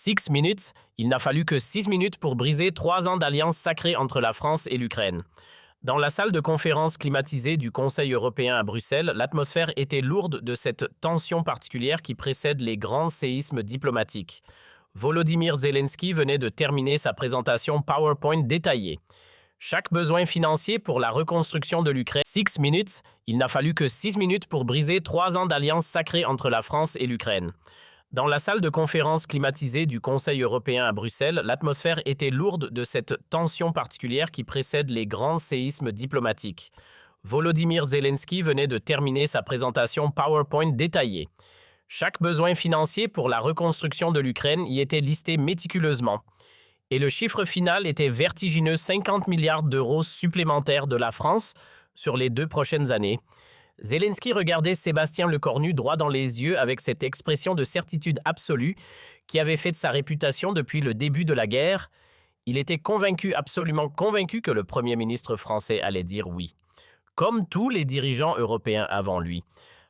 6 minutes, il n'a fallu que 6 minutes pour briser 3 ans d'alliance sacrée entre la France et l'Ukraine. Dans la salle de conférence climatisée du Conseil européen à Bruxelles, l'atmosphère était lourde de cette tension particulière qui précède les grands séismes diplomatiques. Volodymyr Zelensky venait de terminer sa présentation PowerPoint détaillée. Chaque besoin financier pour la reconstruction de l'Ukraine. 6 minutes, il n'a fallu que 6 minutes pour briser 3 ans d'alliance sacrée entre la France et l'Ukraine. Dans la salle de conférence climatisée du Conseil européen à Bruxelles, l'atmosphère était lourde de cette tension particulière qui précède les grands séismes diplomatiques. Volodymyr Zelensky venait de terminer sa présentation PowerPoint détaillée. Chaque besoin financier pour la reconstruction de l'Ukraine y était listé méticuleusement. Et le chiffre final était vertigineux, 50 milliards d'euros supplémentaires de la France sur les 2 prochaines années. Zelensky regardait Sébastien Lecornu droit dans les yeux avec cette expression de certitude absolue qui avait fait de sa réputation depuis le début de la guerre. Il était convaincu, absolument convaincu que le Premier ministre français allait dire oui, comme tous les dirigeants européens avant lui.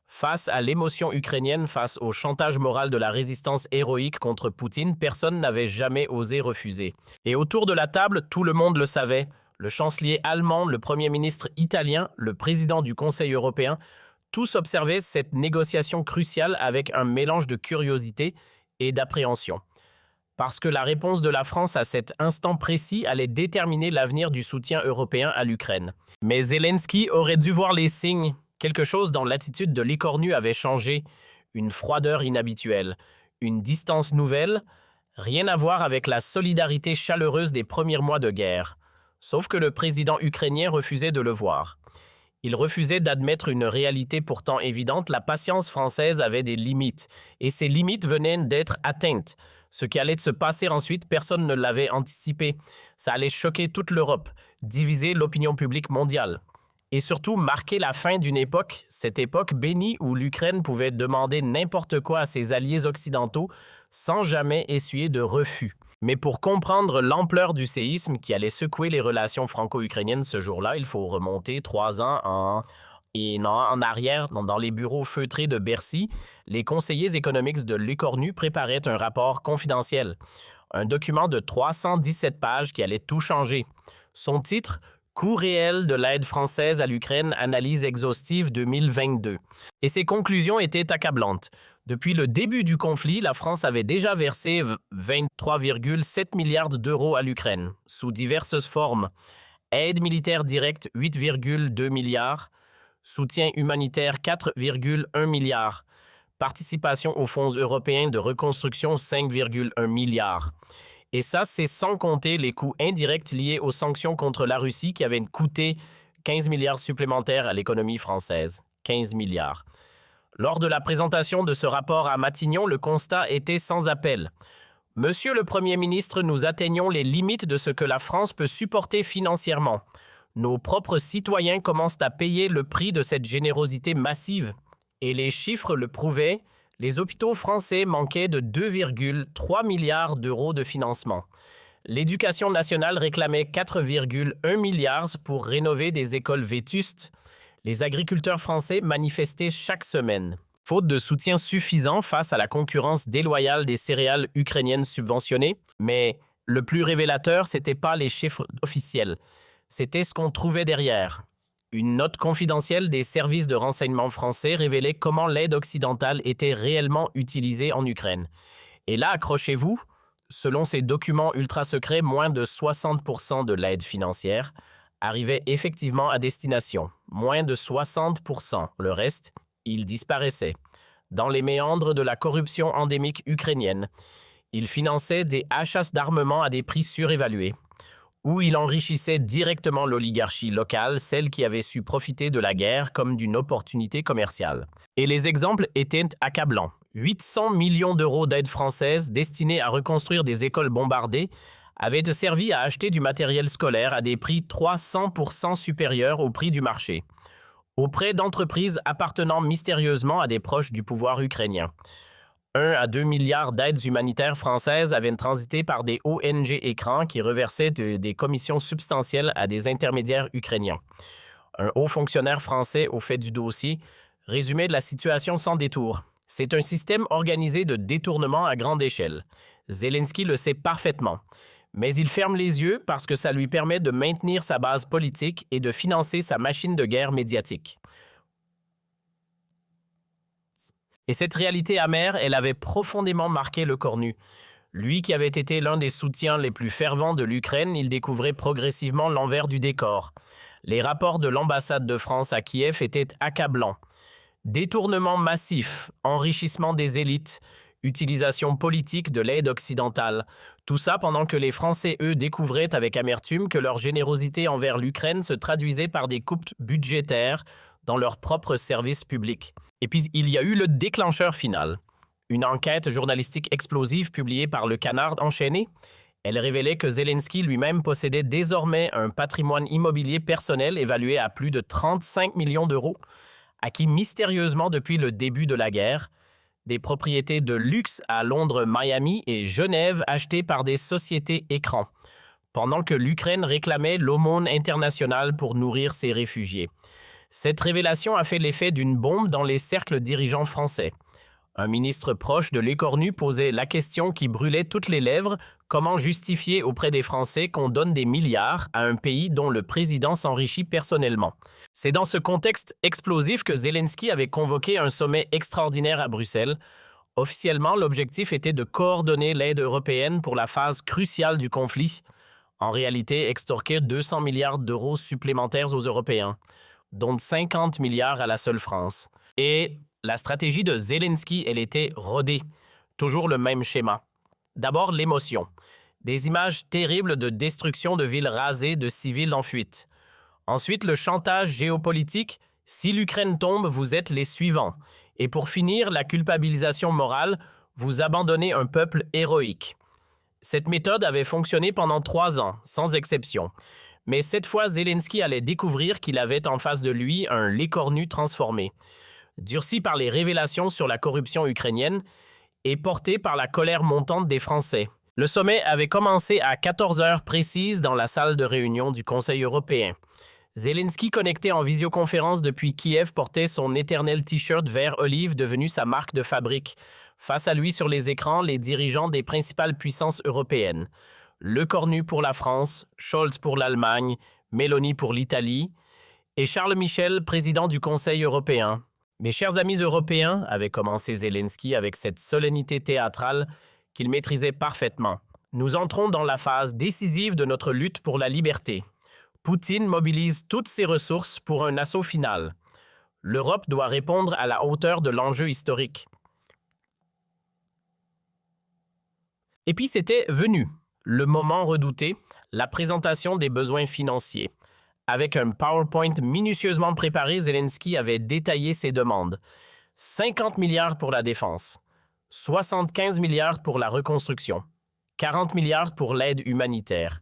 Face à l'émotion ukrainienne, face au chantage moral de la résistance héroïque contre Poutine, personne n'avait jamais osé refuser. Et autour de la table, tout le monde le savait. Le chancelier allemand, le Premier ministre italien, le président du Conseil européen, tous observaient cette négociation cruciale avec un mélange de curiosité et d'appréhension. Parce que la réponse de la France à cet instant précis allait déterminer l'avenir du soutien européen à l'Ukraine. Mais Zelensky aurait dû voir les signes. Quelque chose dans l'attitude de Lecornu avait changé, une froideur inhabituelle, une distance nouvelle, rien à voir avec la solidarité chaleureuse des premiers mois de guerre. Sauf que le président ukrainien refusait de le voir. Il refusait d'admettre une réalité pourtant évidente, la patience française avait des limites, et ces limites venaient d'être atteintes. Ce qui allait se passer ensuite, personne ne l'avait anticipé. Ça allait choquer toute l'Europe, diviser l'opinion publique mondiale. Et surtout marquer la fin d'une époque, cette époque bénie où l'Ukraine pouvait demander n'importe quoi à ses alliés occidentaux sans jamais essuyer de refus. Mais pour comprendre l'ampleur du séisme qui allait secouer les relations franco-ukrainiennes ce jour-là, il faut remonter 3 ans en arrière, dans les bureaux feutrés de Bercy. Les conseillers économiques de Lecornu préparaient un rapport confidentiel, un document de 317 pages qui allait tout changer. Son titre « Coût réel de l'aide française à l'Ukraine, analyse exhaustive 2022 ». Et ses conclusions étaient accablantes. Depuis le début du conflit, la France avait déjà versé 23,7 milliards d'euros à l'Ukraine, sous diverses formes. Aide militaire directe, 8,2 milliards. Soutien humanitaire, 4,1 milliards. Participation aux fonds européens de reconstruction, 5,1 milliards. Et ça, c'est sans compter les coûts indirects liés aux sanctions contre la Russie qui avaient coûté 15 milliards supplémentaires à l'économie française. 15 milliards. Lors de la présentation de ce rapport à Matignon, le constat était sans appel. Monsieur le Premier ministre, nous atteignons les limites de ce que la France peut supporter financièrement. Nos propres citoyens commencent à payer le prix de cette générosité massive. Et les chiffres le prouvaient, les hôpitaux français manquaient de 2,3 milliards d'euros de financement. L'éducation nationale réclamait 4,1 milliards pour rénover des écoles vétustes. Les agriculteurs français manifestaient chaque semaine. Faute de soutien suffisant face à la concurrence déloyale des céréales ukrainiennes subventionnées, mais le plus révélateur, c'était pas les chiffres officiels. C'était ce qu'on trouvait derrière. Une note confidentielle des services de renseignement français révélait comment l'aide occidentale était réellement utilisée en Ukraine. Et là, accrochez-vous, selon ces documents ultra secrets, moins de 60% de l'aide financière arrivait effectivement à destination. Moins de 60%. Le reste, il disparaissait. Dans les méandres de la corruption endémique ukrainienne, il finançait des achats d'armement à des prix surévalués, où il enrichissait directement l'oligarchie locale, celle qui avait su profiter de la guerre comme d'une opportunité commerciale. Et les exemples étaient accablants. 800 millions d'euros d'aide française destinée à reconstruire des écoles bombardées avaient servi à acheter du matériel scolaire à des prix 300% supérieurs au prix du marché, auprès d'entreprises appartenant mystérieusement à des proches du pouvoir ukrainien. 1 à 2 milliards d'aides humanitaires françaises avaient transité par des ONG écrans qui reversaient des commissions substantielles à des intermédiaires ukrainiens. Un haut fonctionnaire français au fait du dossier résumait la situation sans détour. C'est un système organisé de détournement à grande échelle. Zelensky le sait parfaitement. Mais il ferme les yeux parce que ça lui permet de maintenir sa base politique et de financer sa machine de guerre médiatique. Et cette réalité amère, elle avait profondément marqué le Cornu. Lui qui avait été l'un des soutiens les plus fervents de l'Ukraine, il découvrait progressivement l'envers du décor. Les rapports de l'ambassade de France à Kiev étaient accablants. Détournement massif, enrichissement des élites, utilisation politique de l'aide occidentale. Tout ça pendant que les Français, eux, découvraient avec amertume que leur générosité envers l'Ukraine se traduisait par des coupes budgétaires dans leurs propres services publics. Et puis, il y a eu le déclencheur final. Une enquête journalistique explosive publiée par le Canard enchaîné. Elle révélait que Zelensky lui-même possédait désormais un patrimoine immobilier personnel évalué à plus de 35 millions d'euros, acquis mystérieusement depuis le début de la guerre, des propriétés de luxe à Londres, Miami et Genève achetées par des sociétés écrans, pendant que l'Ukraine réclamait l'aumône internationale pour nourrir ses réfugiés. Cette révélation a fait l'effet d'une bombe dans les cercles dirigeants français. Un ministre proche de l'écornu posait la question qui brûlait toutes les lèvres: comment justifier auprès des Français qu'on donne des milliards à un pays dont le président s'enrichit personnellement? C'est dans ce contexte explosif que Zelensky avait convoqué un sommet extraordinaire à Bruxelles. Officiellement, l'objectif était de coordonner l'aide européenne pour la phase cruciale du conflit. En réalité, extorquer 200 milliards d'euros supplémentaires aux Européens, dont 50 milliards à la seule France. Et la stratégie de Zelensky, elle était rodée. Toujours le même schéma. D'abord, l'émotion. Des images terribles de destruction de villes rasées, de civils en fuite. Ensuite, le chantage géopolitique. Si l'Ukraine tombe, vous êtes les suivants. Et pour finir, la culpabilisation morale. Vous abandonnez un peuple héroïque. Cette méthode avait fonctionné pendant 3 ans, sans exception. Mais cette fois, Zelensky allait découvrir qu'il avait en face de lui un l'écornu transformé, durci par les révélations sur la corruption ukrainienne et porté par la colère montante des Français. Le sommet avait commencé à 14 heures précises dans la salle de réunion du Conseil européen. Zelensky, connecté en visioconférence depuis Kiev, portait son éternel t-shirt vert olive devenu sa marque de fabrique. Face à lui sur les écrans, les dirigeants des principales puissances européennes. Le Cornu pour la France, Scholz pour l'Allemagne, Meloni pour l'Italie et Charles Michel, président du Conseil européen. Mes chers amis européens, avait commencé Zelensky avec cette solennité théâtrale qu'il maîtrisait parfaitement. Nous entrons dans la phase décisive de notre lutte pour la liberté. Poutine mobilise toutes ses ressources pour un assaut final. L'Europe doit répondre à la hauteur de l'enjeu historique. Et puis c'était venu, le moment redouté, la présentation des besoins financiers. Avec un PowerPoint minutieusement préparé, Zelensky avait détaillé ses demandes. 50 milliards pour la défense, 75 milliards pour la reconstruction, 40 milliards pour l'aide humanitaire,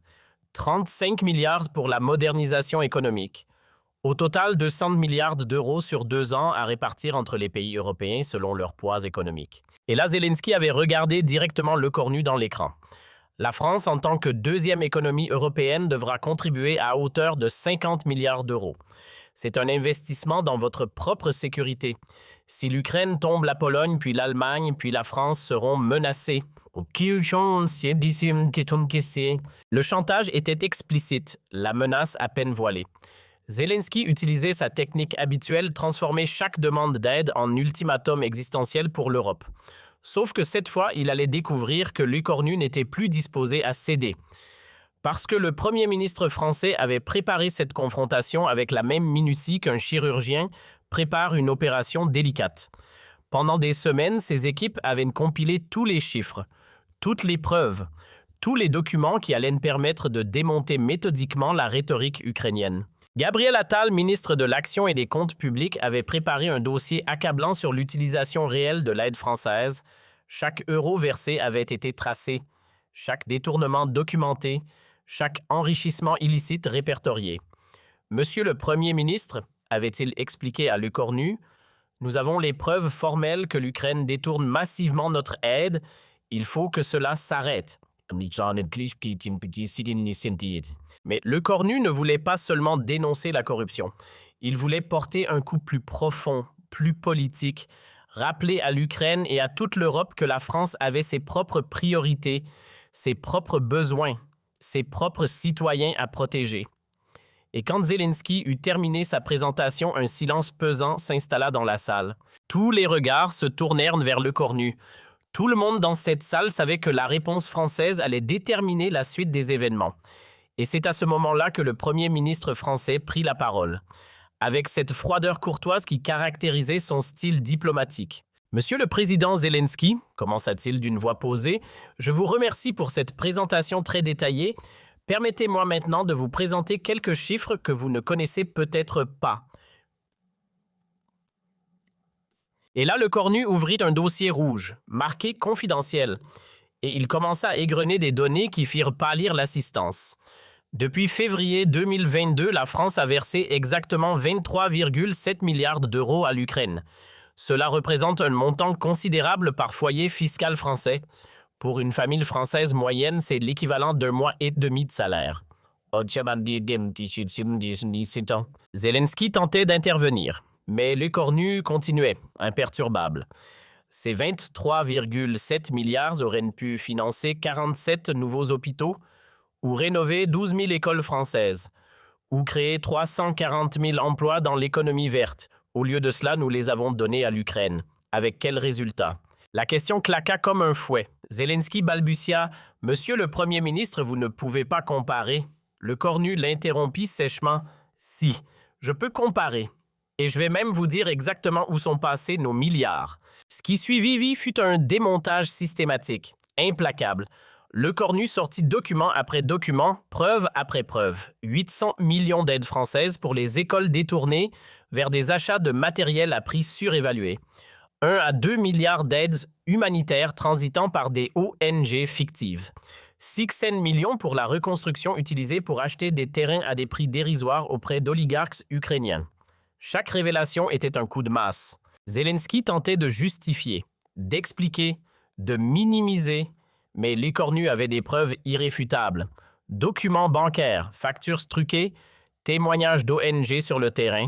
35 milliards pour la modernisation économique. Au total, 200 milliards d'euros sur 2 ans à répartir entre les pays européens selon leur poids économique. Et là, Zelensky avait regardé directement le cornu dans l'écran. La France, en tant que deuxième économie européenne, devra contribuer à hauteur de 50 milliards d'euros. C'est un investissement dans votre propre sécurité. Si l'Ukraine tombe, la Pologne, puis l'Allemagne, puis la France seront menacées. Le chantage était explicite, la menace à peine voilée. Zelensky utilisait sa technique habituelle, transformer chaque demande d'aide en ultimatum existentiel pour l'Europe. Sauf que cette fois, il allait découvrir que l'écornu n'était plus disposé à céder. Parce que le Premier ministre français avait préparé cette confrontation avec la même minutie qu'un chirurgien prépare une opération délicate. Pendant des semaines, ses équipes avaient compilé tous les chiffres, toutes les preuves, tous les documents qui allaient permettre de démonter méthodiquement la rhétorique ukrainienne. Gabriel Attal, ministre de l'Action et des Comptes publics, avait préparé un dossier accablant sur l'utilisation réelle de l'aide française. Chaque euro versé avait été tracé, chaque détournement documenté, chaque enrichissement illicite répertorié. Monsieur le Premier ministre, avait-il expliqué à l'écornu, nous avons les preuves formelles que l'Ukraine détourne massivement notre aide. Il faut que cela s'arrête. Mais l'écornu ne voulait pas seulement dénoncer la corruption. Il voulait porter un coup plus profond, plus politique, rappeler à l'Ukraine et à toute l'Europe que la France avait ses propres priorités, ses propres besoins, ses propres citoyens à protéger. Et quand Zelensky eut terminé sa présentation, un silence pesant s'installa dans la salle. Tous les regards se tournèrent vers Lecornu. Tout le monde dans cette salle savait que la réponse française allait déterminer la suite des événements. Et c'est à ce moment-là que le Premier ministre français prit la parole, avec cette froideur courtoise qui caractérisait son style diplomatique. « Monsieur le Président Zelensky, commença-t-il d'une voix posée, je vous remercie pour cette présentation très détaillée. Permettez-moi maintenant de vous présenter quelques chiffres que vous ne connaissez peut-être pas. » Et là, Lecornu ouvrit un dossier rouge, marqué « Confidentiel », et il commença à égrener des données qui firent pâlir l'assistance. Depuis février 2022, la France a versé exactement 23,7 milliards d'euros à l'Ukraine. Cela représente un montant considérable par foyer fiscal français. Pour une famille française moyenne, c'est l'équivalent d'1 mois et demi de salaire. Zelensky tentait d'intervenir, mais Lecornu continuait, imperturbable. Ces 23,7 milliards auraient pu financer 47 nouveaux hôpitaux, ou rénover 12 000 écoles françaises, ou créer 340 000 emplois dans l'économie verte. Au lieu de cela, nous les avons donnés à l'Ukraine. Avec quel résultat? La question claqua comme un fouet. Zelensky balbutia « Monsieur le Premier ministre, vous ne pouvez pas comparer. » Lecornu l'interrompit sèchement « Si, je peux comparer. Et je vais même vous dire exactement où sont passés nos milliards. » Ce qui suivit fut un démontage systématique, implacable. Lecornu sortit document après document, preuve après preuve. 800 millions d'aides françaises pour les écoles détournées vers des achats de matériel à prix surévalué. 1 à 2 milliards d'aides humanitaires transitant par des ONG fictives. 600 millions pour la reconstruction utilisée pour acheter des terrains à des prix dérisoires auprès d'oligarques ukrainiens. Chaque révélation était un coup de masse. Zelensky tentait de justifier, d'expliquer, de minimiser, mais Lecornu avait des preuves irréfutables. Documents bancaires, factures truquées, témoignages d'ONG sur le terrain,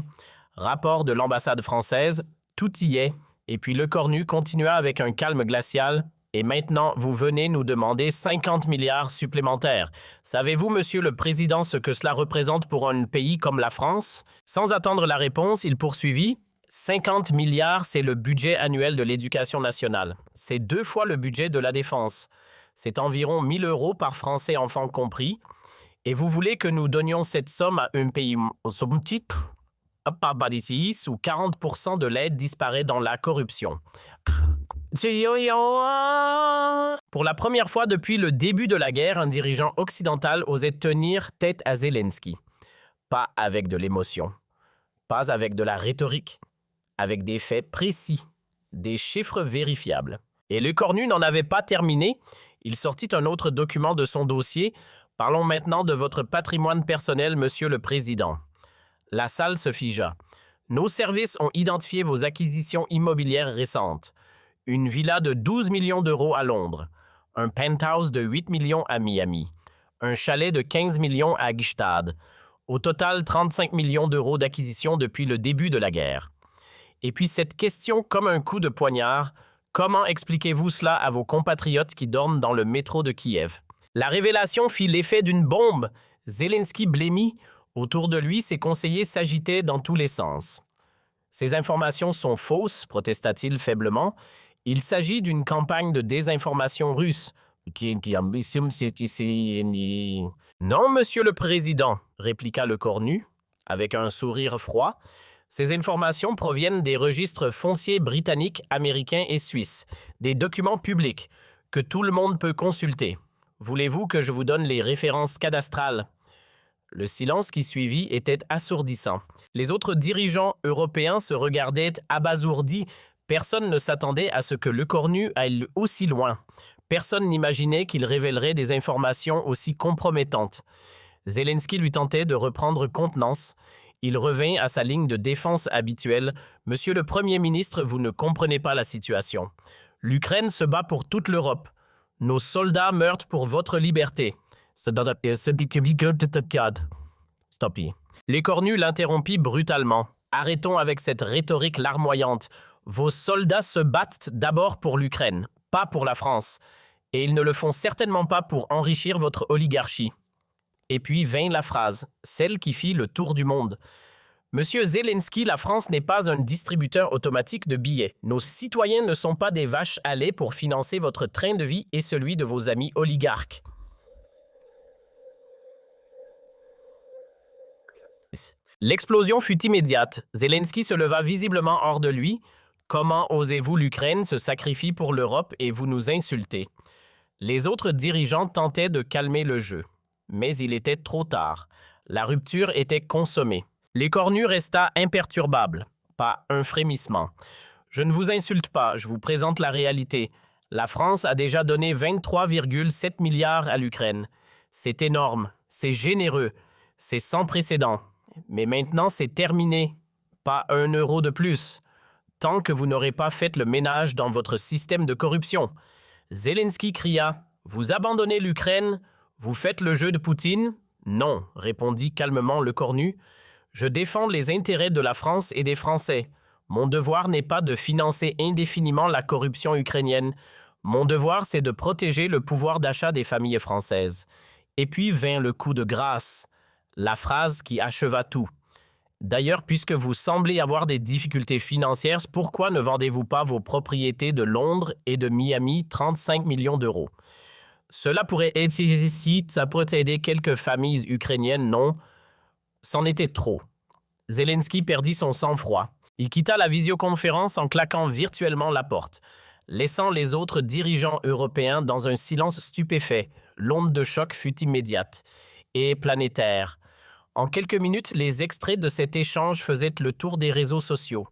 rapports de l'ambassade française, tout y est. Et puis Lecornu continua avec un calme glacial. « Et maintenant, vous venez nous demander 50 milliards supplémentaires. Savez-vous, Monsieur le Président, ce que cela représente pour un pays comme la France ?» Sans attendre la réponse, il poursuivit. 50 milliards, c'est le budget annuel de l'éducation nationale. C'est 2 fois le budget de la défense. C'est environ 1 000 € par Français enfant compris. Et vous voulez que nous donnions cette somme à un pays au titre où 40% de l'aide disparaît dans la corruption. Pour la première fois depuis le début de la guerre, un dirigeant occidental osait tenir tête à Zelensky. Pas avec de l'émotion, pas avec de la rhétorique, avec des faits précis, des chiffres vérifiables. Et Lecornu n'en avait pas terminé. Il sortit un autre document de son dossier. Parlons maintenant de votre patrimoine personnel, Monsieur le Président. La salle se figea. Nos services ont identifié vos acquisitions immobilières récentes. Une villa de 12 millions d'euros à Londres, un penthouse de 8 millions à Miami, un chalet de 15 millions à Gstaad. Au total, 35 millions d'euros d'acquisition depuis le début de la guerre. Et puis cette question comme un coup de poignard, comment expliquez-vous cela à vos compatriotes qui dorment dans le métro de Kiev? La révélation fit l'effet d'une bombe. Zelensky blêmit. Autour de lui, ses conseillers s'agitaient dans tous les sens. Ces informations sont fausses, protesta-t-il faiblement. Il s'agit d'une campagne de désinformation russe. Non, Monsieur le Président, répliqua Lecornu, avec un sourire froid. Ces informations proviennent des registres fonciers britanniques, américains et suisses, des documents publics que tout le monde peut consulter. Voulez-vous que je vous donne les références cadastrales? Le silence qui suivit était assourdissant. Les autres dirigeants européens se regardaient abasourdis. Personne ne s'attendait à ce que Lecornu aille aussi loin. Personne n'imaginait qu'il révélerait des informations aussi compromettantes. Zelensky lui tentait de reprendre contenance. Il revint à sa ligne de défense habituelle. « Monsieur le Premier ministre, vous ne comprenez pas la situation. L'Ukraine se bat pour toute l'Europe. Nos soldats meurent pour votre liberté. » Lecornu l'interrompit brutalement. « Arrêtons avec cette rhétorique larmoyante. Vos soldats se battent d'abord pour l'Ukraine, pas pour la France, et ils ne le font certainement pas pour enrichir votre oligarchie. Et puis vint la phrase, celle qui fit le tour du monde. Monsieur Zelensky, la France n'est pas un distributeur automatique de billets. Nos citoyens ne sont pas des vaches à lait pour financer votre train de vie et celui de vos amis oligarques. L'explosion fut immédiate. Zelensky se leva visiblement hors de lui. Comment osez-vous, l'Ukraine se sacrifie pour l'Europe et vous nous insultez? Les autres dirigeants tentaient de calmer le jeu. Mais il était trop tard. La rupture était consommée. L'écornu resta imperturbable. Pas un frémissement. Je ne vous insulte pas, je vous présente la réalité. La France a déjà donné 23,7 milliards à l'Ukraine. C'est énorme, c'est généreux, c'est sans précédent. Mais maintenant, c'est terminé. Pas un euro de plus. Tant que vous n'aurez pas fait le ménage dans votre système de corruption. Zelensky cria « Vous abandonnez l'Ukraine? Vous faites le jeu de Poutine ?» « Non, répondit calmement le cornu. Je défends les intérêts de la France et des Français. Mon devoir n'est pas de financer indéfiniment la corruption ukrainienne. Mon devoir, c'est de protéger le pouvoir d'achat des familles françaises. » Et puis vint le coup de grâce, la phrase qui acheva tout. D'ailleurs, puisque vous semblez avoir des difficultés financières, pourquoi ne vendez-vous pas vos propriétés de Londres et de Miami 35 millions d'euros? Cela pourrait être ici, ça pourrait aider quelques familles ukrainiennes, non? C'en était trop. Zelensky perdit son sang-froid. Il quitta la visioconférence en claquant virtuellement la porte, laissant les autres dirigeants européens dans un silence stupéfait. L'onde de choc fut immédiate et planétaire. En quelques minutes, les extraits de cet échange faisaient le tour des réseaux sociaux.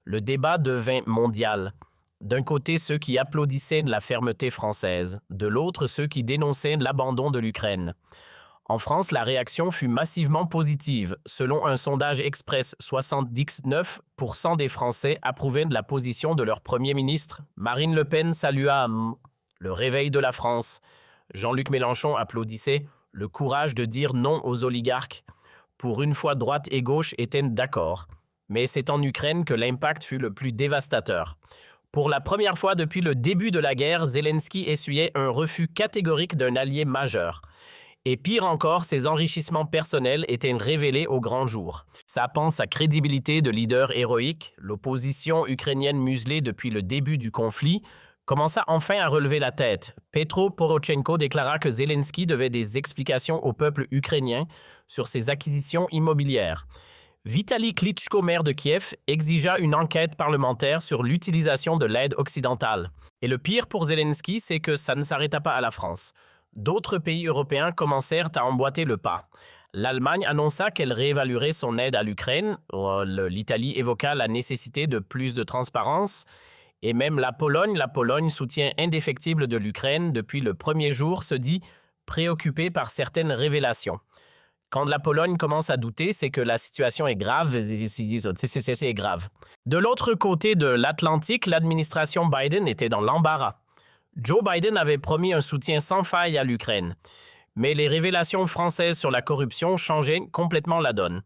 Le débat devint mondial. D'un côté, ceux qui applaudissaient la fermeté française, de l'autre, ceux qui dénonçaient l'abandon de l'Ukraine. En France, la réaction fut massivement positive. Selon un sondage Express, 79% des Français approuvaient de la position de leur Premier ministre. Marine Le Pen salua le réveil de la France. Jean-Luc Mélenchon applaudissait le courage de dire non aux oligarques. Pour une fois, droite et gauche étaient d'accord. Mais c'est en Ukraine que l'impact fut le plus dévastateur. Pour la première fois depuis le début de la guerre, Zelensky essuyait un refus catégorique d'un allié majeur. Et pire encore, ses enrichissements personnels étaient révélés au grand jour. Sapant sa crédibilité de leader héroïque, l'opposition ukrainienne muselée depuis le début du conflit commença enfin à relever la tête. Petro Poroshenko déclara que Zelensky devait des explications au peuple ukrainien sur ses acquisitions immobilières. Vitali Klitschko, maire de Kiev, exigea une enquête parlementaire sur l'utilisation de l'aide occidentale. Et le pire pour Zelensky, c'est que ça ne s'arrêta pas à la France. D'autres pays européens commencèrent à emboîter le pas. L'Allemagne annonça qu'elle réévaluerait son aide à l'Ukraine. L'Italie évoqua la nécessité de plus de transparence. Et même la Pologne, soutien indéfectible de l'Ukraine depuis le premier jour, se dit préoccupée par certaines révélations. Quand la Pologne commence à douter, c'est que la situation est grave. C'est grave. De l'autre côté de l'Atlantique, l'administration Biden était dans l'embarras. Joe Biden avait promis un soutien sans faille à l'Ukraine. Mais les révélations françaises sur la corruption changeaient complètement la donne.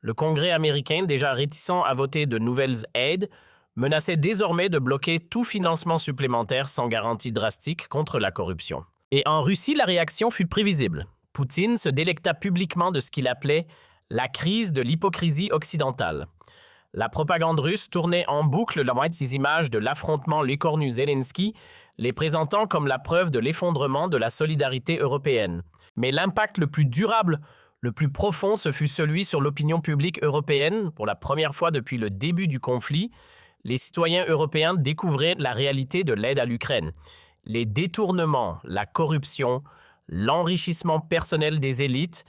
Le Congrès américain, déjà réticent à voter de nouvelles aides, menaçait désormais de bloquer tout financement supplémentaire sans garantie drastique contre la corruption. Et en Russie, la réaction fut prévisible. Poutine se délecta publiquement de ce qu'il appelait la crise de l'hypocrisie occidentale. La propagande russe tournait en boucle ces images de l'affrontement l'écornu-Zelensky, les présentant comme la preuve de l'effondrement de la solidarité européenne. Mais l'impact le plus durable, le plus profond, ce fut celui sur l'opinion publique européenne. Pour la première fois depuis le début du conflit, les citoyens européens découvraient la réalité de l'aide à l'Ukraine. Les détournements, la corruption, l'enrichissement personnel des élites,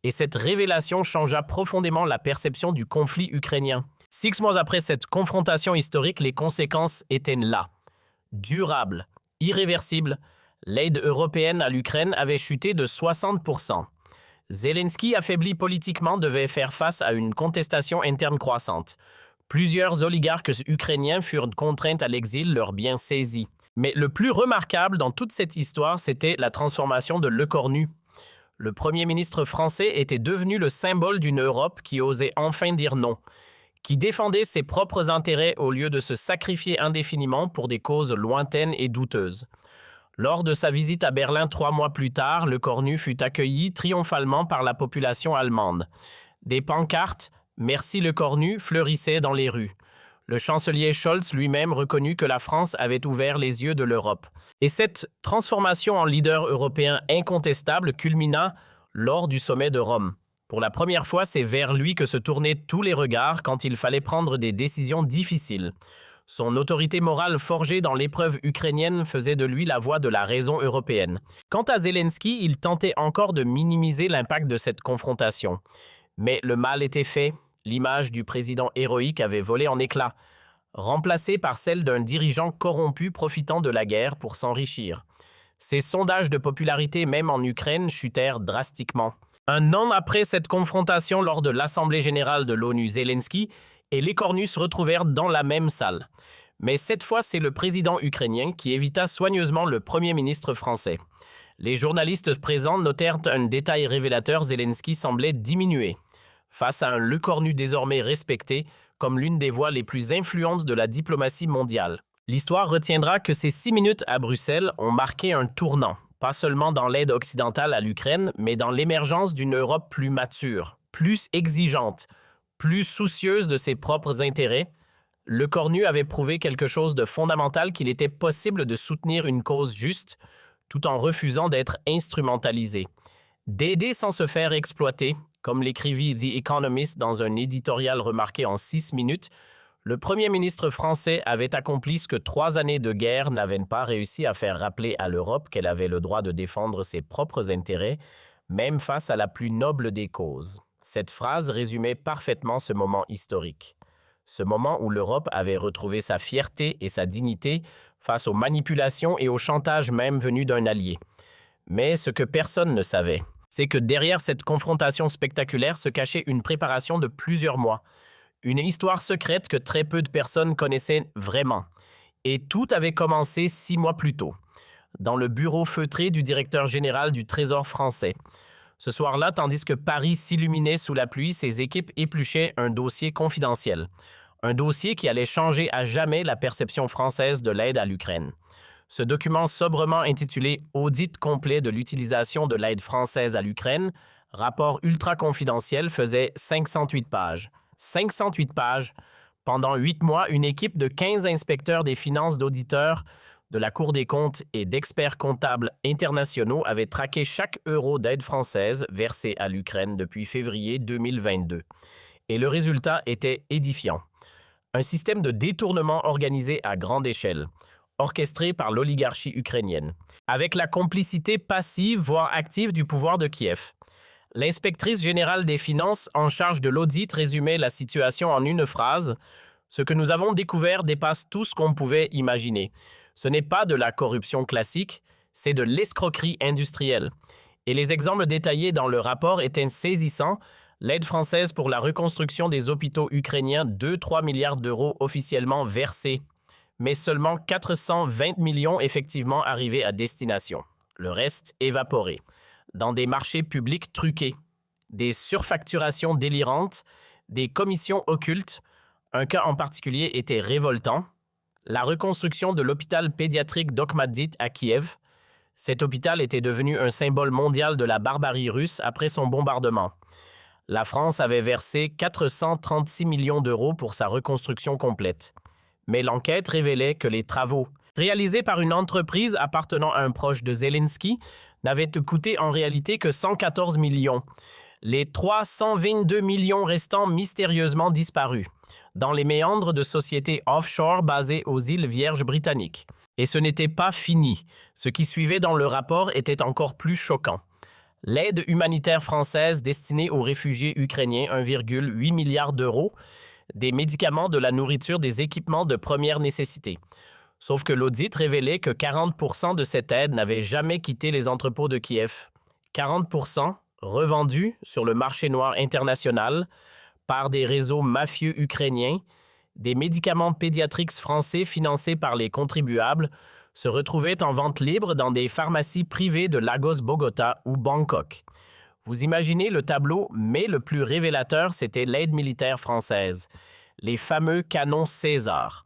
et cette révélation changea profondément la perception du conflit ukrainien. 6 mois après cette confrontation historique, les conséquences étaient là. Durables, irréversibles, l'aide européenne à l'Ukraine avait chuté de 60%. Zelensky, affaibli politiquement, devait faire face à une contestation interne croissante. Plusieurs oligarques ukrainiens furent contraints à l'exil, leurs biens saisis. Mais le plus remarquable dans toute cette histoire, c'était la transformation de Lecornu. Le Premier ministre français était devenu le symbole d'une Europe qui osait enfin dire non, qui défendait ses propres intérêts au lieu de se sacrifier indéfiniment pour des causes lointaines et douteuses. Lors de sa visite à Berlin 3 mois plus tard, Le Cornu fut accueilli triomphalement par la population allemande. Des pancartes « Merci Le Cornu » fleurissaient dans les rues. Le chancelier Scholz lui-même reconnut que la France avait ouvert les yeux de l'Europe. Et cette transformation en leader européen incontestable culmina lors du sommet de Rome. Pour la première fois, c'est vers lui que se tournaient tous les regards quand il fallait prendre des décisions difficiles. Son autorité morale forgée dans l'épreuve ukrainienne faisait de lui la voix de la raison européenne. Quant à Zelensky, il tentait encore de minimiser l'impact de cette confrontation. Mais le mal était fait, l'image du président héroïque avait volé en éclats, remplacée par celle d'un dirigeant corrompu profitant de la guerre pour s'enrichir. Ses sondages de popularité, même en Ukraine, chutèrent drastiquement. Un an après cette confrontation lors de l'Assemblée générale de l'ONU, Zelensky et Les Cornu se retrouvèrent dans la même salle. Mais cette fois, c'est le président ukrainien qui évita soigneusement le Premier ministre français. Les journalistes présents notèrent un détail révélateur: Zelensky semblait diminuer. Face à un Le Cornu désormais respecté comme l'une des voix les plus influentes de la diplomatie mondiale. L'histoire retiendra que ces 6 minutes à Bruxelles ont marqué un tournant, pas seulement dans l'aide occidentale à l'Ukraine, mais dans l'émergence d'une Europe plus mature, plus exigeante, plus soucieuse de ses propres intérêts. Le Cornu avait prouvé quelque chose de fondamental: qu'il était possible de soutenir une cause juste, tout en refusant d'être instrumentalisé. D'aider sans se faire exploiter, comme l'écrivit The Economist dans un éditorial remarqué en 6 minutes, le Premier ministre français avait accompli ce que 3 années de guerre n'avaient pas réussi à faire rappeler à l'Europe, qu'elle avait le droit de défendre ses propres intérêts, même face à la plus noble des causes. Cette phrase résumait parfaitement ce moment historique. Ce moment où l'Europe avait retrouvé sa fierté et sa dignité face aux manipulations et au chantage même venus d'un allié. Mais ce que personne ne savait, c'est que derrière cette confrontation spectaculaire se cachait une préparation de plusieurs mois. Une histoire secrète que très peu de personnes connaissaient vraiment. Et tout avait commencé 6 mois plus tôt, dans le bureau feutré du directeur général du Trésor français. Ce soir-là, tandis que Paris s'illuminait sous la pluie, ses équipes épluchaient un dossier confidentiel. Un dossier qui allait changer à jamais la perception française de l'aide à l'Ukraine. Ce document sobrement intitulé « Audit complet de l'utilisation de l'aide française à l'Ukraine », rapport ultra confidentiel, faisait 508 pages. 508 pages. Pendant 8 mois, une équipe de 15 inspecteurs des finances, d'auditeurs de la Cour des comptes et d'experts comptables internationaux avait traqué chaque euro d'aide française versé à l'Ukraine depuis février 2022. Et le résultat était édifiant. Un système de détournement organisé à grande échelle, orchestré par l'oligarchie ukrainienne, avec la complicité passive, voire active du pouvoir de Kiev. L'inspectrice générale des finances en charge de l'audit résumait la situation en une phrase: « Ce que nous avons découvert dépasse tout ce qu'on pouvait imaginer. Ce n'est pas de la corruption classique, c'est de l'escroquerie industrielle. » Et les exemples détaillés dans le rapport étaient saisissants. L'aide française pour la reconstruction des hôpitaux ukrainiens, 2-3 milliards d'euros officiellement versés, mais seulement 420 millions effectivement arrivés à destination. Le reste évaporé. Dans des marchés publics truqués, des surfacturations délirantes, des commissions occultes. Un cas en particulier était révoltant: la reconstruction de l'hôpital pédiatrique d'Okhmatdyt à Kiev. Cet hôpital était devenu un symbole mondial de la barbarie russe après son bombardement. La France avait versé 436 millions d'euros pour sa reconstruction complète. Mais l'enquête révélait que les travaux, réalisés par une entreprise appartenant à un proche de Zelensky, n'avaient coûté en réalité que 114 millions. Les 322 millions restants mystérieusement disparus, dans les méandres de sociétés offshore basées aux îles Vierges britanniques. Et ce n'était pas fini. Ce qui suivait dans le rapport était encore plus choquant. L'aide humanitaire française destinée aux réfugiés ukrainiens, 1,8 milliard d'euros, des médicaments, de la nourriture, des équipements de première nécessité. Sauf que l'audit révélait que 40% de cette aide n'avait jamais quitté les entrepôts de Kiev. 40% revendus sur le marché noir international par des réseaux mafieux ukrainiens. Des médicaments pédiatriques français financés par les contribuables se retrouvaient en vente libre dans des pharmacies privées de Lagos, Bogota ou Bangkok. Vous imaginez le tableau, mais le plus révélateur, c'était l'aide militaire française. les fameux canons César,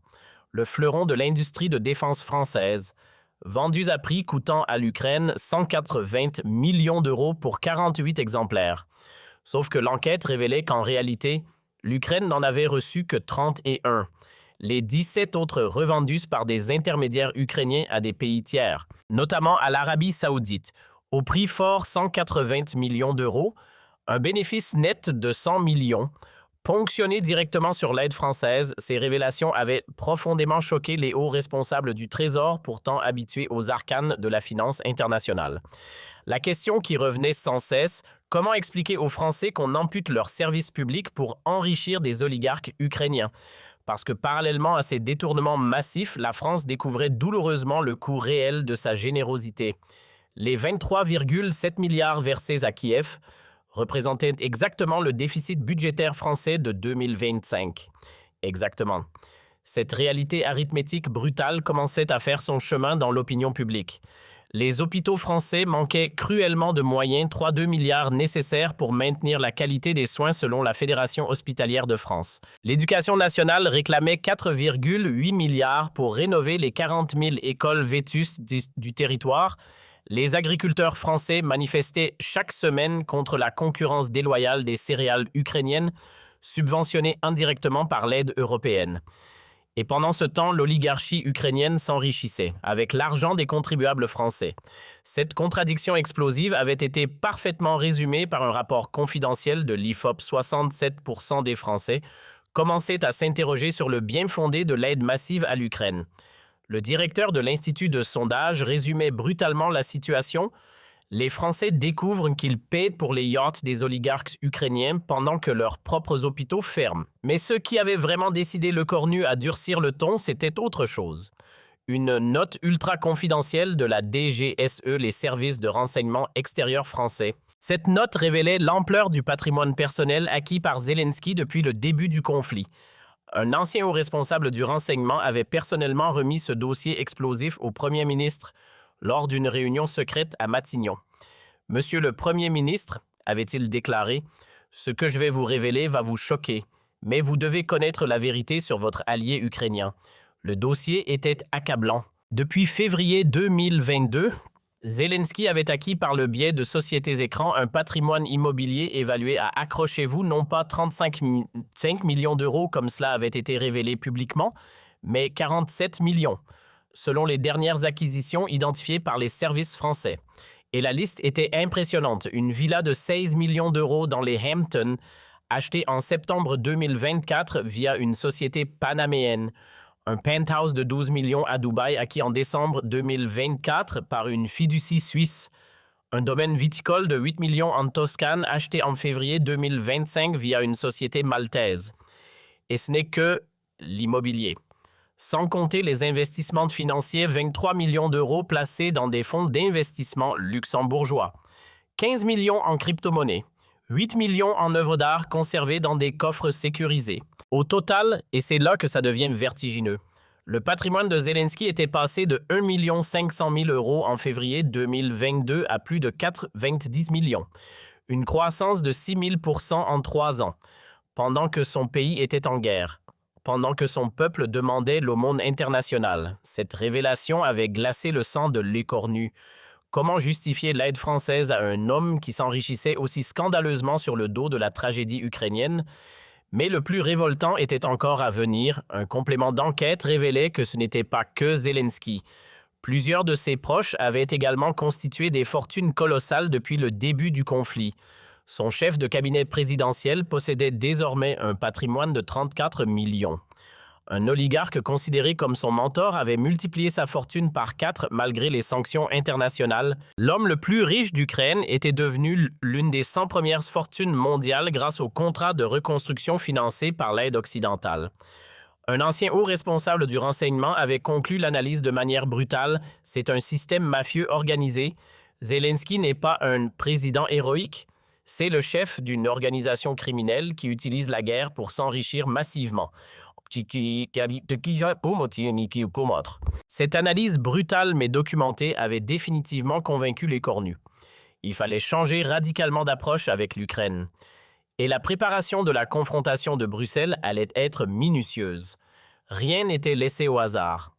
le fleuron de l'industrie de défense française, vendus à prix coûtant à l'Ukraine 180 millions d'euros pour 48 exemplaires. Sauf que l'enquête révélait qu'en réalité, l'Ukraine n'en avait reçu que 31. Les 17 autres revendus par des intermédiaires ukrainiens à des pays tiers, notamment à l'Arabie saoudite, au prix fort 180 millions d'euros, un bénéfice net de 100 millions. Ponctionné directement sur l'aide française, ces révélations avaient profondément choqué les hauts responsables du Trésor, pourtant habitués aux arcanes de la finance internationale. La question qui revenait sans cesse, comment expliquer aux Français qu'on ampute leurs services publics pour enrichir des oligarques ukrainiens? Parce que parallèlement à ces détournements massifs, la France découvrait douloureusement le coût réel de sa générosité. Les 23,7 milliards versés à Kiev représentaient exactement le déficit budgétaire français de 2025. Exactement. Cette réalité arithmétique brutale commençait à faire son chemin dans l'opinion publique. Les hôpitaux français manquaient cruellement de moyens, 3,2 milliards nécessaires pour maintenir la qualité des soins selon la Fédération hospitalière de France. L'Éducation nationale réclamait 4,8 milliards pour rénover les 40 000 écoles vétustes du territoire. Les agriculteurs français manifestaient chaque semaine contre la concurrence déloyale des céréales ukrainiennes, subventionnées indirectement par l'aide européenne. Et pendant ce temps, l'oligarchie ukrainienne s'enrichissait, avec l'argent des contribuables français. Cette contradiction explosive avait été parfaitement résumée par un rapport confidentiel de l'IFOP. 67% des Français commençaient à s'interroger sur le bien fondé de l'aide massive à l'Ukraine. Le directeur de l'Institut de sondage résumait brutalement la situation. Les Français découvrent qu'ils paient pour les yachts des oligarques ukrainiens pendant que leurs propres hôpitaux ferment. Mais ceux qui avaient vraiment décidé le cornu à durcir le ton, c'était autre chose. Une note ultra confidentielle de la DGSE, les services de renseignement extérieurs français. Cette note révélait l'ampleur du patrimoine personnel acquis par Zelensky depuis le début du conflit. Un ancien haut responsable du renseignement avait personnellement remis ce dossier explosif au Premier ministre lors d'une réunion secrète à Matignon. « Monsieur le Premier ministre, avait-il déclaré, ce que je vais vous révéler va vous choquer, mais vous devez connaître la vérité sur votre allié ukrainien. » Le dossier était accablant. Depuis février 2022, Zelensky avait acquis par le biais de sociétés écrans un patrimoine immobilier évalué à, accrochez-vous, non pas 35 millions d'euros comme cela avait été révélé publiquement, mais 47 millions, selon les dernières acquisitions identifiées par les services français. Et la liste était impressionnante. Une villa de 16 millions d'euros dans les Hamptons, achetée en septembre 2024 via une société panaméenne. Un penthouse de 12 millions à Dubaï acquis en décembre 2024 par une fiducie suisse. Un domaine viticole de 8 millions en Toscane acheté en février 2025 via une société maltaise. Et ce n'est que l'immobilier. Sans compter les investissements financiers, 23 millions d'euros placés dans des fonds d'investissement luxembourgeois, 15 millions en crypto-monnaie, 8 millions en œuvres d'art conservées dans des coffres sécurisés. Au total, et c'est là que ça devient vertigineux, le patrimoine de Zelensky était passé de 1 500 000 euros en février 2022 à plus de 90 millions, une croissance de 6 000% en 3 ans, pendant que son pays était en guerre. Pendant que son peuple demandait l'aumône internationale. Cette révélation avait glacé le sang de l'écornu. Comment justifier l'aide française à un homme qui s'enrichissait aussi scandaleusement sur le dos de la tragédie ukrainienne? Mais le plus révoltant était encore à venir. Un complément d'enquête révélait que ce n'était pas que Zelensky. Plusieurs de ses proches avaient également constitué des fortunes colossales depuis le début du conflit. Son chef de cabinet présidentiel possédait désormais un patrimoine de 34 millions. Un oligarque considéré comme son mentor avait multiplié sa fortune par 4 malgré les sanctions internationales. L'homme le plus riche d'Ukraine était devenu l'une des 100 premières fortunes mondiales grâce au contrat de reconstruction financé par l'aide occidentale. Un ancien haut responsable du renseignement avait conclu l'analyse de manière brutale. C'est un système mafieux organisé. Zelensky n'est pas un président héroïque. C'est le chef d'une organisation criminelle qui utilise la guerre pour s'enrichir massivement. Cette analyse brutale mais documentée avait définitivement convaincu l'écornu. Il fallait changer radicalement d'approche avec l'Ukraine. Et la préparation de la confrontation de Bruxelles allait être minutieuse. Rien n'était laissé au hasard.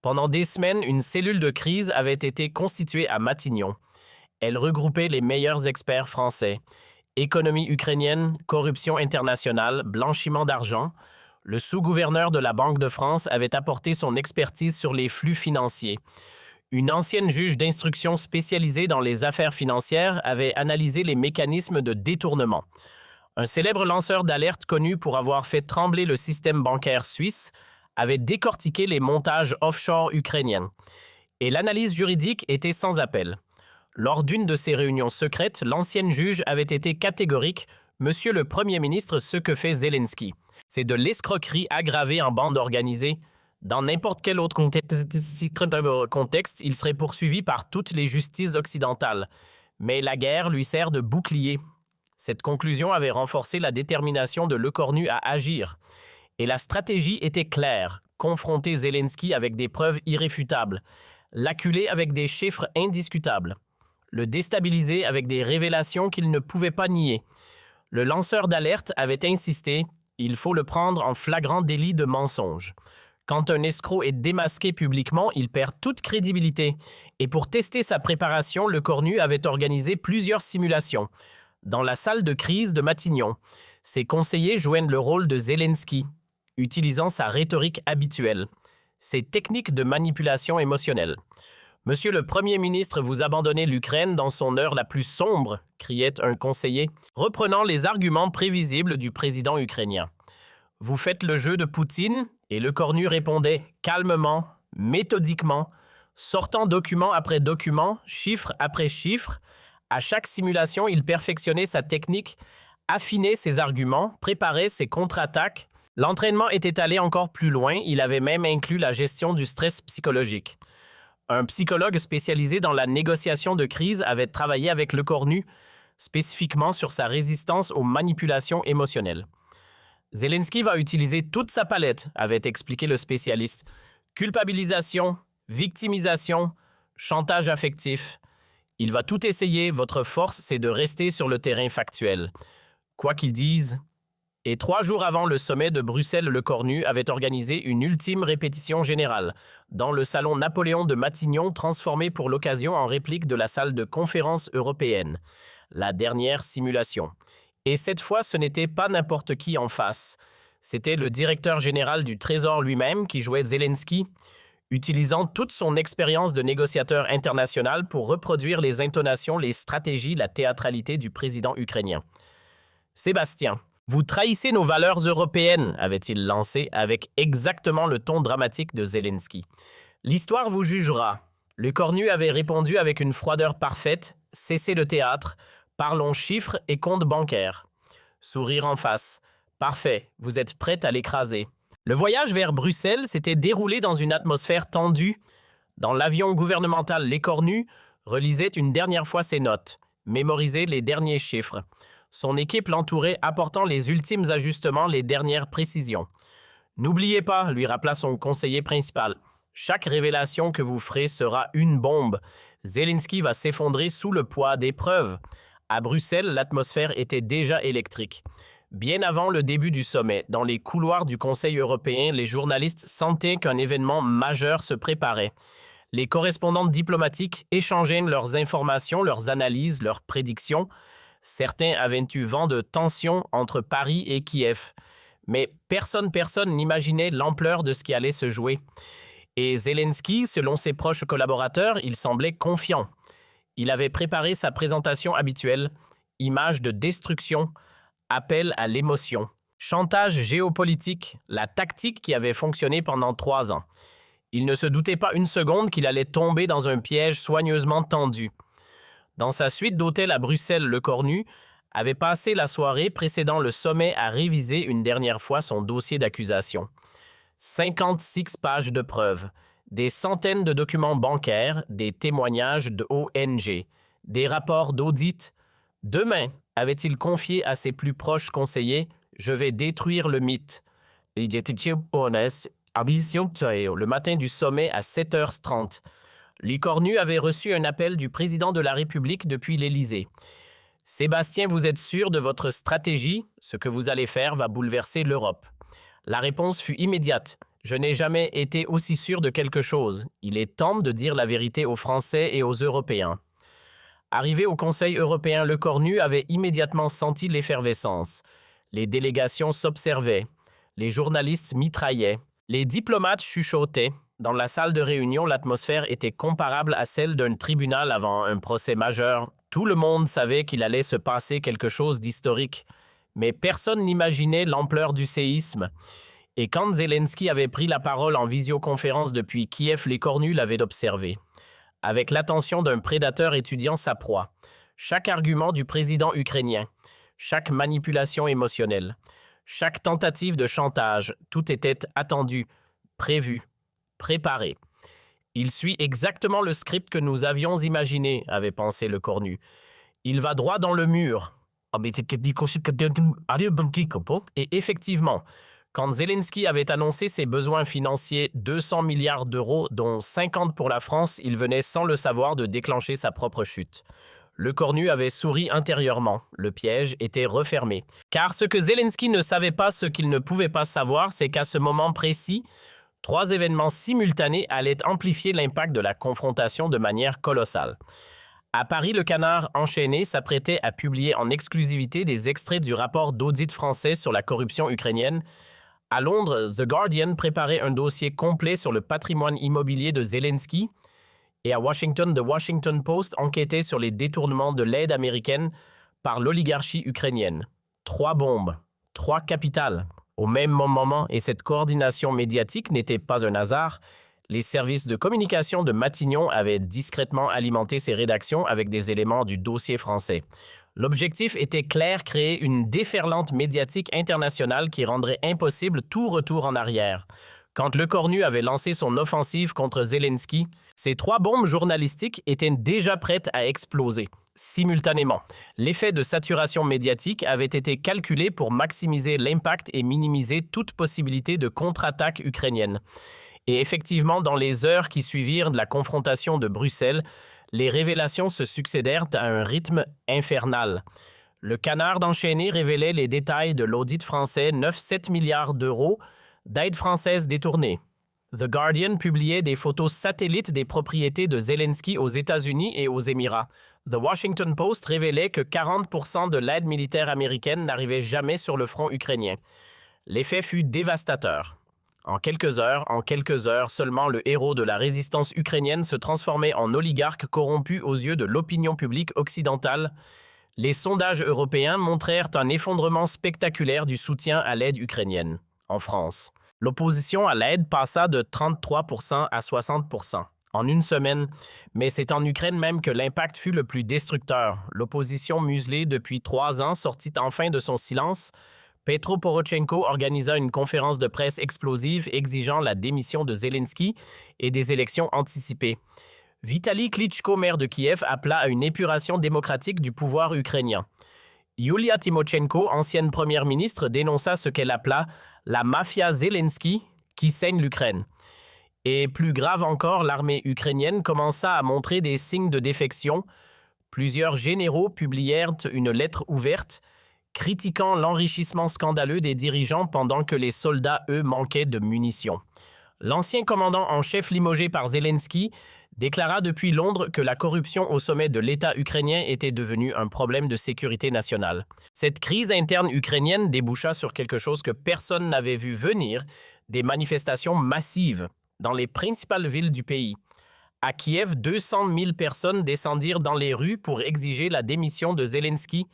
Pendant des semaines, une cellule de crise avait été constituée à Matignon. Elle regroupait les meilleurs experts français. Économie ukrainienne, corruption internationale, blanchiment d'argent. Le sous-gouverneur de la Banque de France avait apporté son expertise sur les flux financiers. Une ancienne juge d'instruction spécialisée dans les affaires financières avait analysé les mécanismes de détournement. Un célèbre lanceur d'alerte connu pour avoir fait trembler le système bancaire suisse avait décortiqué les montages offshore ukrainiens. Et l'analyse juridique était sans appel. Lors d'une de ces réunions secrètes, l'ancienne juge avait été catégorique « Monsieur le Premier ministre, ce que fait Zelensky, c'est de l'escroquerie aggravée en bande organisée. Dans n'importe quel autre contexte, il serait poursuivi par toutes les justices occidentales. Mais la guerre lui sert de bouclier. » Cette conclusion avait renforcé la détermination de Lecornu à agir. Et la stratégie était claire, confronter Zelensky avec des preuves irréfutables, l'acculer avec des chiffres indiscutables, le déstabiliser avec des révélations qu'il ne pouvait pas nier. Le lanceur d'alerte avait insisté, il faut le prendre en flagrant délit de mensonge. Quand un escroc est démasqué publiquement, il perd toute crédibilité. Et pour tester sa préparation, Lecornu avait organisé plusieurs simulations. Dans la salle de crise de Matignon, ses conseillers jouaient le rôle de Zelensky, utilisant sa rhétorique habituelle, ses techniques de manipulation émotionnelle. « Monsieur le Premier ministre, vous abandonnez l'Ukraine dans son heure la plus sombre », criait un conseiller, reprenant les arguments prévisibles du président ukrainien. « Vous faites le jeu de Poutine ?» Et Lecornu répondait calmement, méthodiquement, sortant document après document, chiffre après chiffre. À chaque simulation, il perfectionnait sa technique, affinait ses arguments, préparait ses contre-attaques. L'entraînement était allé encore plus loin, il avait même inclus la gestion du stress psychologique. Un psychologue spécialisé dans la négociation de crise avait travaillé avec Lecornu, spécifiquement sur sa résistance aux manipulations émotionnelles. Zelensky va utiliser toute sa palette, avait expliqué le spécialiste. Culpabilisation, victimisation, chantage affectif. Il va tout essayer, votre force, c'est de rester sur le terrain factuel. Quoi qu'ils disent. Et 3 jours avant le sommet de Bruxelles, Lecornu avait organisé une ultime répétition générale, dans le salon Napoléon de Matignon, transformé pour l'occasion en réplique de la salle de conférence européenne. La dernière simulation. Et cette fois, ce n'était pas n'importe qui en face. C'était le directeur général du Trésor lui-même qui jouait Zelensky, utilisant toute son expérience de négociateur international pour reproduire les intonations, les stratégies, la théâtralité du président ukrainien. « Sébastien, vous trahissez nos valeurs européennes », avait-il lancé avec exactement le ton dramatique de Zelensky. « L'histoire vous jugera. » Lecornu avait répondu avec une froideur parfaite, « Cessez le théâtre. Parlons chiffres et comptes bancaires. » Sourire en face. Parfait, vous êtes prête à l'écraser. Le voyage vers Bruxelles s'était déroulé dans une atmosphère tendue. Dans l'avion gouvernemental, Lecornu relisait une dernière fois ses notes, mémorisait les derniers chiffres. Son équipe l'entourait, apportant les ultimes ajustements, les dernières précisions. « N'oubliez pas », lui rappela son conseiller principal, « chaque révélation que vous ferez sera une bombe. Zelensky va s'effondrer sous le poids des preuves. » À Bruxelles, l'atmosphère était déjà électrique. Bien avant le début du sommet, dans les couloirs du Conseil européen, les journalistes sentaient qu'un événement majeur se préparait. Les correspondants diplomatiques échangeaient leurs informations, leurs analyses, leurs prédictions. Certains avaient eu vent de tensions entre Paris et Kiev. Mais personne n'imaginait l'ampleur de ce qui allait se jouer. Et Zelensky, selon ses proches collaborateurs, il semblait confiant. Il avait préparé sa présentation habituelle, image de destruction, appel à l'émotion, chantage géopolitique, la tactique qui avait fonctionné pendant 3 ans. Il ne se doutait pas une seconde qu'il allait tomber dans un piège soigneusement tendu. Dans sa suite d'hôtel à Bruxelles, Lecornu avait passé la soirée précédant le sommet à réviser une dernière fois son dossier d'accusation. 56 pages de preuves. Des centaines de documents bancaires, des témoignages de ONG, des rapports d'audit. Demain, avait-il confié à ses plus proches conseillers, je vais détruire le mythe. Le matin du sommet à 7h30. Lecornu avait reçu un appel du président de la République depuis l'Élysée. Sébastien, vous êtes sûr de votre stratégie? Ce que vous allez faire va bouleverser l'Europe. La réponse fut immédiate. Je n'ai jamais été aussi sûr de quelque chose. Il est temps de dire la vérité aux Français et aux Européens. Arrivé au Conseil européen, Lecornu avait immédiatement senti l'effervescence. Les délégations s'observaient. Les journalistes mitraillaient. Les diplomates chuchotaient. Dans la salle de réunion, l'atmosphère était comparable à celle d'un tribunal avant un procès majeur. Tout le monde savait qu'il allait se passer quelque chose d'historique. Mais personne n'imaginait l'ampleur du séisme. Et quand Zelensky avait pris la parole en visioconférence depuis Kiev, Lecornu l'avait observé. Avec l'attention d'un prédateur étudiant sa proie. Chaque argument du président ukrainien, chaque manipulation émotionnelle, chaque tentative de chantage, tout était attendu, prévu, préparé. Il suit exactement le script que nous avions imaginé, avait pensé Lecornu. Il va droit dans le mur. Et effectivement, quand Zelensky avait annoncé ses besoins financiers 200 milliards d'euros, dont 50 pour la France, il venait sans le savoir de déclencher sa propre chute. Lecornu avait souri intérieurement. Le piège était refermé. Car ce que Zelensky ne savait pas, ce qu'il ne pouvait pas savoir, c'est qu'à ce moment précis, 3 événements simultanés allaient amplifier l'impact de la confrontation de manière colossale. À Paris, le Canard enchaîné s'apprêtait à publier en exclusivité des extraits du rapport d'audit français sur la corruption ukrainienne. À Londres, The Guardian préparait un dossier complet sur le patrimoine immobilier de Zelensky. Et à Washington, The Washington Post enquêtait sur les détournements de l'aide américaine par l'oligarchie ukrainienne. 3 bombes, 3 capitales. Au même moment, et cette coordination médiatique n'était pas un hasard, les services de communication de Matignon avaient discrètement alimenté ces rédactions avec des éléments du dossier français. L'objectif était clair, créer une déferlante médiatique internationale qui rendrait impossible tout retour en arrière. Quand Lecornu avait lancé son offensive contre Zelensky, ces 3 bombes journalistiques étaient déjà prêtes à exploser, simultanément. L'effet de saturation médiatique avait été calculé pour maximiser l'impact et minimiser toute possibilité de contre-attaque ukrainienne. Et effectivement, dans les heures qui suivirent de la confrontation de Bruxelles, les révélations se succédèrent à un rythme infernal. Le Canard enchaîné révélait les détails de l'audit français 9,7 milliards d'euros d'aide française détournée. The Guardian publiait des photos satellites des propriétés de Zelensky aux États-Unis et aux Émirats. The Washington Post révélait que 40% de l'aide militaire américaine n'arrivait jamais sur le front ukrainien. L'effet fut dévastateur. En quelques heures seulement, le héros de la résistance ukrainienne se transformait en oligarque corrompu aux yeux de l'opinion publique occidentale. Les sondages européens montrèrent un effondrement spectaculaire du soutien à l'aide ukrainienne. En France, l'opposition à l'aide passa de 33% à 60% en une semaine, mais c'est en Ukraine même que l'impact fut le plus destructeur. L'opposition muselée depuis 3 ans sortit enfin de son silence. Petro Poroshenko organisa une conférence de presse explosive exigeant la démission de Zelensky et des élections anticipées. Vitali Klitschko, maire de Kiev, appela à une épuration démocratique du pouvoir ukrainien. Yulia Tymoshenko, ancienne première ministre, dénonça ce qu'elle appela la mafia Zelensky qui saigne l'Ukraine. Et plus grave encore, l'armée ukrainienne commença à montrer des signes de défection. Plusieurs généraux publièrent une lettre ouverte critiquant l'enrichissement scandaleux des dirigeants pendant que les soldats, eux, manquaient de munitions. L'ancien commandant en chef limogé par Zelensky déclara depuis Londres que la corruption au sommet de l'État ukrainien était devenue un problème de sécurité nationale. Cette crise interne ukrainienne déboucha sur quelque chose que personne n'avait vu venir, des manifestations massives dans les principales villes du pays. À Kiev, 200 000 personnes descendirent dans les rues pour exiger la démission de Zelensky.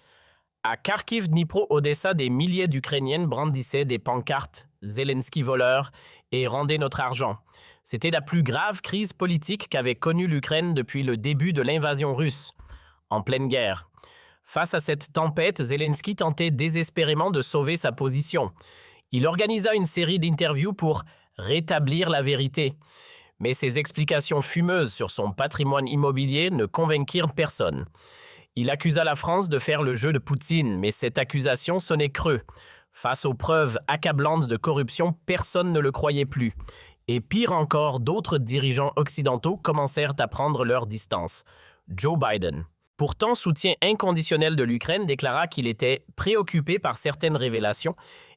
À Kharkiv, Dnipro, Odessa, des milliers d'Ukrainiennes brandissaient des pancartes « Zelensky voleur » et « Rendez notre argent ». C'était la plus grave crise politique qu'avait connue l'Ukraine depuis le début de l'invasion russe, en pleine guerre. Face à cette tempête, Zelensky tentait désespérément de sauver sa position. Il organisa une série d'interviews pour rétablir la vérité. Mais ses explications fumeuses sur son patrimoine immobilier ne convainquirent personne. Il accusa la France de faire le jeu de Poutine, mais cette accusation sonnait creux. Face aux preuves accablantes de corruption, personne ne le croyait plus. Et pire encore, d'autres dirigeants occidentaux commencèrent à prendre leur distance. Joe Biden. pourtant soutien inconditionnel de l'Ukraine, déclara qu'il était préoccupé par certaines révélations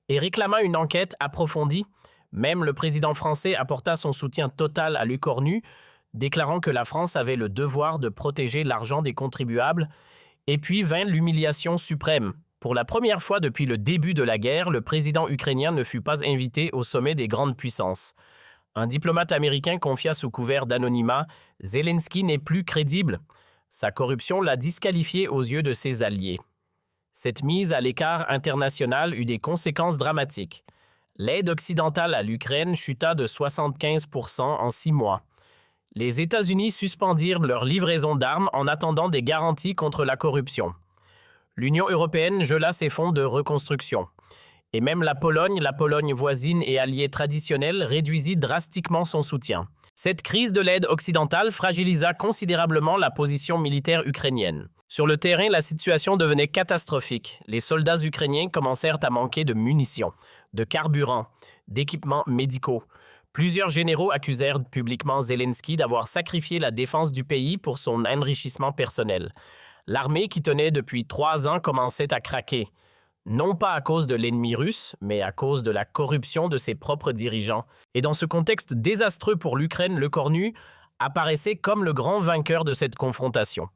et réclama une enquête approfondie. Même le président français apporta son soutien total à l'UQORNU, déclarant que la France avait le devoir de protéger l'argent des contribuables. Et puis vint l'humiliation suprême. Pour la première fois depuis le début de la guerre, le président ukrainien ne fut pas invité au sommet des grandes puissances. Un diplomate américain confia sous couvert d'anonymat « Zelensky n'est plus crédible ». Sa corruption l'a disqualifié aux yeux de ses alliés. Cette mise à l'écart international eut des conséquences dramatiques. L'aide occidentale à l'Ukraine chuta de 75% en 6 mois. Les États-Unis suspendirent leur livraison d'armes en attendant des garanties contre la corruption. L'Union européenne gela ses fonds de reconstruction. Et même la Pologne voisine et alliée traditionnelle, réduisit drastiquement son soutien. Cette crise de l'aide occidentale fragilisa considérablement la position militaire ukrainienne. Sur le terrain, la situation devenait catastrophique. Les soldats ukrainiens commencèrent à manquer de munitions, de carburant, d'équipements médicaux. Plusieurs généraux accusèrent publiquement Zelensky d'avoir sacrifié la défense du pays pour son enrichissement personnel. L'armée qui tenait depuis 3 ans commençait à craquer, non pas à cause de l'ennemi russe, mais à cause de la corruption de ses propres dirigeants. Et dans ce contexte désastreux pour l'Ukraine, l'UQORNU apparaissait comme le grand vainqueur de cette confrontation.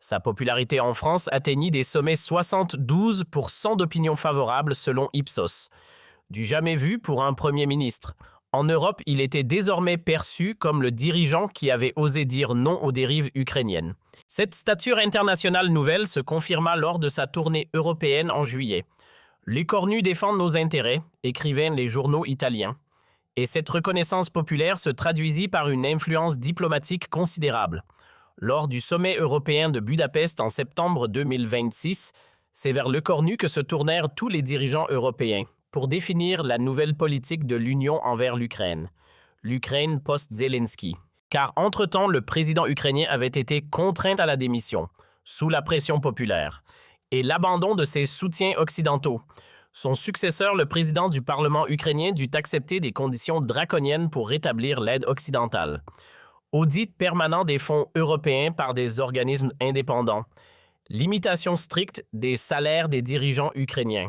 Sa popularité en France atteignit des sommets 72% d'opinion favorable selon Ipsos. Du jamais vu pour un Premier ministre. En Europe, il était désormais perçu comme le dirigeant qui avait osé dire non aux dérives ukrainiennes. Cette stature internationale nouvelle se confirma lors de sa tournée européenne en juillet. L'UQORNU défend nos intérêts, écrivaient les journaux italiens. Et cette reconnaissance populaire se traduisit par une influence diplomatique considérable. Lors du sommet européen de Budapest en septembre 2026, c'est vers l'UQORNU que se tournèrent tous les dirigeants européens pour définir la nouvelle politique de l'Union envers l'Ukraine. L'Ukraine post-Zelensky. Car entre-temps, le président ukrainien avait été contraint à la démission, sous la pression populaire, et l'abandon de ses soutiens occidentaux. Son successeur, le président du Parlement ukrainien, dut accepter des conditions draconiennes pour rétablir l'aide occidentale. Audit permanent des fonds européens par des organismes indépendants. Limitation stricte des salaires des dirigeants ukrainiens.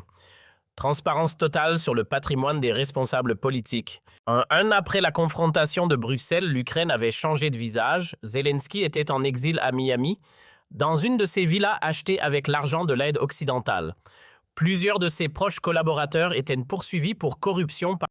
Transparence totale sur le patrimoine des responsables politiques. Un an après la confrontation de Bruxelles, l'Ukraine avait changé de visage. Zelensky était en exil à Miami, dans une de ses villas achetées avec l'argent de l'aide occidentale. Plusieurs de ses proches collaborateurs étaient poursuivis pour corruption par